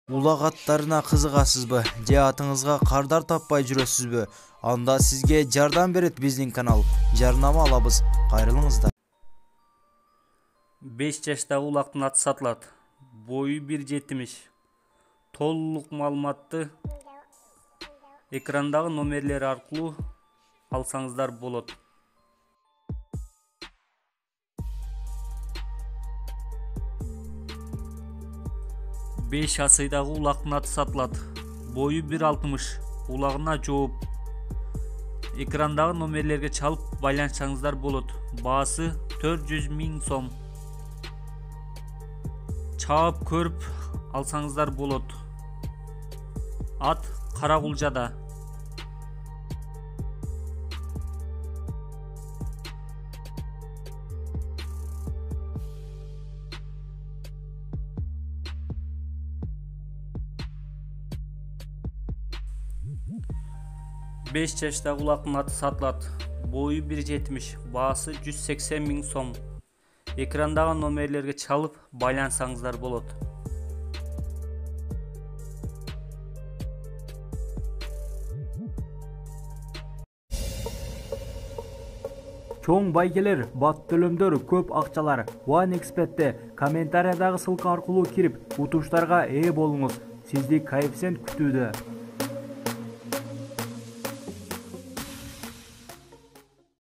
Улак аттарына кызыгасызбы же атыңызга кардар таппай жүрөсүзбү? Анда сизге жардам берет биздин канал. Жарнама алабыз. Кайрылыңыздар. 5 жаштагы улактын аты сатылат. Бою 1,70. Толук маалыматты экрандагы номерлер аркылуу алсаңыздар болот. 5 асыйдагы улактын аты сатылат. Бою 1,60. Улагына жооп экрандагы номерлерге чалып байланышсаңыздар болот. Баасы 400 000 сом. Чаап көрүп алсаңыздар болот. Ат Каракулжада. Беш жаштагы улактын аты сатылат. Бою 1,70. Баасы 180 000 сом. Экрандагы номерлерге чалып байлансаңыздар болот. Чоң байгелер, бат төлөмдөр, көп акчалар. OneXBet'те комментариядагы ссылка аркылуу кирип, утуштарга ээ болуңуз. Сизди коэффициент күтүүдө.